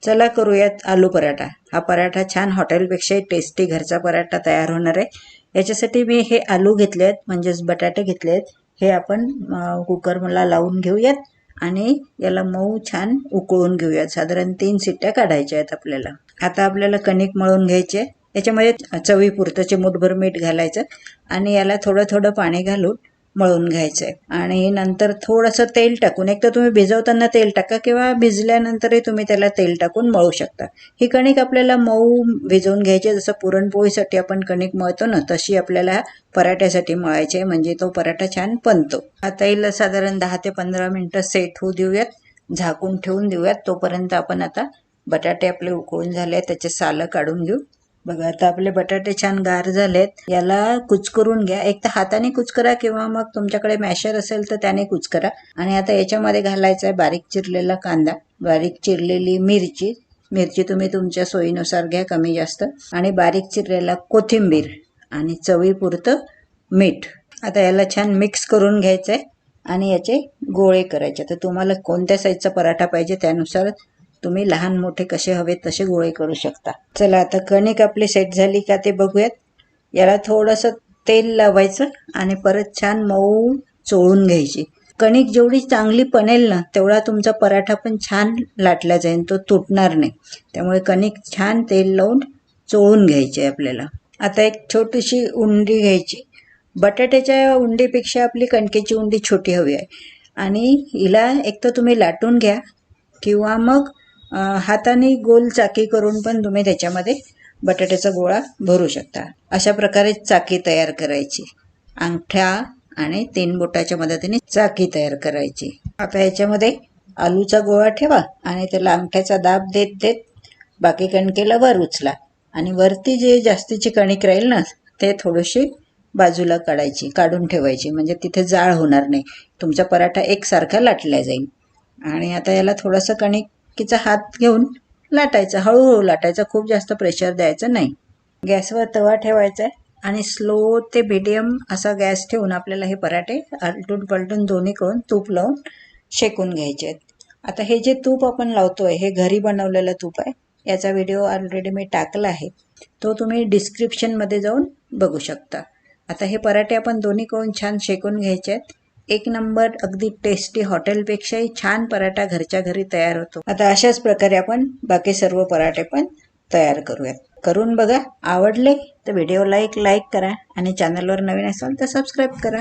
चला करूयात आलू पराठा। हा पराठा छान हॉटेलपेक्षाही टेस्टी घरचा पराठा तयार होणार आहे। याच्यासाठी मी हे आलू घेतले आहेत, म्हणजेच बटाटे घेतले आहेत। हे आपण कुकरला लावून घेऊयात आणि याला मऊ छान उकळून घेऊयात। साधारण 3 शिट्ट्या काढायच्या आहेत आपल्याला। आता आपल्याला कणिक मळून घ्यायचे। याच्यामध्ये चवीपुरतं चिमूटभर मीठ घालायचं आणि याला थोडं थोडं पाणी घालून मळून घ्यायचंय। आणि नंतर थोडंसं तेल टाकून, एक तर तुम्ही भिजवताना तेल टाका किंवा भिजल्यानंतरही तुम्ही त्याला तेल टाकून मळू शकता। ही कणिक आपल्याला मऊ भिजवून घ्यायची, जसं पुरणपोळीसाठी आपण कणिक मळतो ना, तशी आपल्याला पराठ्यासाठी मळायची, म्हणजे तो पराठा छान बनतो। आता हिला साधारण 10 ते 15 मिनिटं सेट होऊ देऊयात, झाकून ठेवून देऊयात। तोपर्यंत आपण आता बटाटे आपले उकळून झाले, त्याचे सालं काढून घेऊ। बघा आता आपले बटाटे छान गार झालेत। याला कुचकरून घ्या, एक तर हाताने कुचकरा किंवा मग तुमच्याकडे मॅशर असेल तर त्याने कुचकरा। आणि आता याच्यामध्ये घालायचा आहे बारीक चिरलेला कांदा, बारीक चिरलेली मिरची तुम्ही तुमच्या सोयीनुसार घ्या, कमी जास्त, आणि बारीक चिरलेला कोथिंबीर आणि चवीपुरतं मीठ। आता याला छान मिक्स करून घ्यायचं आहे आणि याचे गोळे करायचे। तर तुम्हाला कोणत्या साईजचा पराठा पाहिजे त्यानुसार तुम्ही लहान मोठे कसे हवे तसे गोळे करू शकता। चला आता कणिक आपली सेट झाली का ते बघूयात। याला थोडंसं तेल लावायचं आणि परत छान मऊ चोळून घ्यायची। कणिक जेवढी चांगली बनेल ना, तेवढा तुमचा पराठा पण छान लाटला जाईल, तो तुटणार नाही। त्यामुळे कणिक छान तेल लावून चोळून घ्यायची आपल्याला। आता एक छोटीशी उंडी घ्यायची। बटाट्याच्या उंडीपेक्षा आपली कणकेची उंडी छोटी हवी आहे। आणि हिला एक तर तुम्ही लाटून घ्या किंवा मग हाताने गोल चाकी करून पण तुम्ही त्याच्यामध्ये बटाट्याचा गोळा भरू शकता। अशा प्रकारे चाकी तयार करायची, अंगठ्या आणि 3 बोटाच्या मदतीने चाकी तयार करायची। आता याच्यामध्ये आलूचा गोळा ठेवा आणि त्याला अंगठ्याचा दाब देत देत बाकी कणकेला वर उचला आणि वरती जे जास्तीची कणिक राहील ना, ते थोडीशी बाजूला काढून ठेवायची, म्हणजे तिथे जाळ होणार नाही, तुमचा पराठा एकसारखा लाटला जाईल। आणि आता याला थोडंसं कणिकीचा हात घेऊन लाटायचं, हळूहळू लाटायचं, खूप जास्त प्रेशर द्यायचं नाही। गॅसवर तवा ठेवायचा आहे आणि स्लो ते मीडियम असा गॅस ठेवून आपल्याला हे पराठे आलटून पलटून दोन्हीकडून तूप लावून शेकून घ्यायचे आहेत। आता हे जे तूप आपण लावतोय हे घरी बनवलेलं तूप आहे। याचा व्हिडिओ ऑलरेडी मी टाकला आहे, तो तुम्ही डिस्क्रिप्शनमध्ये जाऊन बघू शकता। आता हे पराठे आपण दोन्हीकडून छान शेकून घ्यायचे आहेत। एक नंबर, अगदी टेस्टी, हॉटेलपेक्षाही छान पराठा घरच्या घरी तयार होतो। आता अशाच प्रकारे आपण बाकी सर्व पराठे पण तयार करूयात। करून बघा, आवडले तर व्हिडिओला एक लाईक करा आणि चॅनलवर नवीन असाल तर सबस्क्राईब करा।